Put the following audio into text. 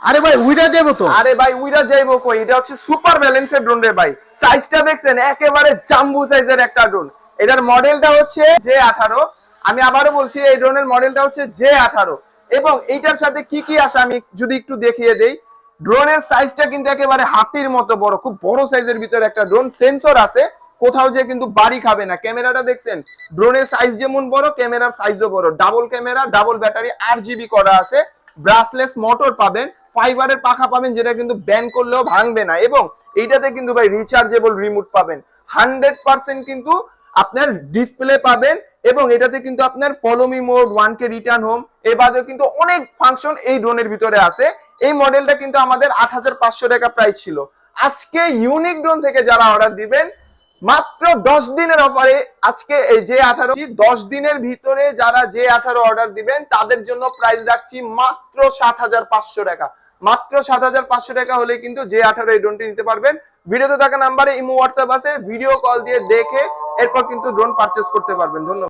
আরে ভাই উইরা যাবো তো। আরে ভাই উইরা যাইবো কই, এটা হচ্ছে সুপার ব্যালেন্সের ড্রোন রে ভাই। সাইজটা দেখছেন একেবারে জাম্বু সাইজের একটা ড্রোন। এটার মডেলটা হচ্ছে J18। আমি আবারও বলছি এই ড্রোনের মডেলটা হচ্ছে J18 এবং এইটার সাথে কি কি আছে আমি যদি একটু দেখিয়ে দেই। ড্রোনের সাইজটা কিন্তু একেবারে হাতির মতো বড়, খুব বড় সাইজের ভিতরে একটা ড্রোন। সেন্সর আছে, কোথাও যে কিন্তু বাড়ি খাবে না। ক্যামেরাটা দেখছেন, ড্রোনের সাইজ যেমন বড় ক্যামেরার সাইজও বড়। Double camera, double battery, RGB করা আছে। ব্রাসলেস মোটর পাবেন, ফাইবারের পাখা পাবেন যেটা কিন্তু ব্যান করলেও ভাঙবে না। এবং এইটাতে কিন্তু ভাই রিচার্জেবল রিমোট পাবেন 100%। কিন্তু আপনার ডিসপ্লে পাবেন এবং এটাতে কিন্তু আপনার follow me mode, 1K return home, এর বাদেও কিন্তু অনেক ফাংশন এই ড্রোনের ভিতরে আছে। এই মডেলটা কিন্তু আমাদের 8500 টাকা প্রাইস ছিল। আজকে ইউনিক ড্রোন থেকে যারা অর্ডার দিবেন মাত্র 10 দিনের অফারে, আজকে এই J18 10 দিনের ভিতরে যারা J18 অর্ডার দিবেন তাদের জন্য প্রাইস রাখছি মাত্র 7500 টাকা। মাত্র 7500 টাকা হলে কিন্তু J18 এই ড্রোনটি নিতে পারবেন। ভিডিওতে থাকা নাম্বারে ইমো হোয়াটসঅ্যাপ আছে, ভিডিও কল দিয়ে দেখে এরপর কিন্তু ড্রোন পারচেজ করতে পারবেন। ধন্যবাদ।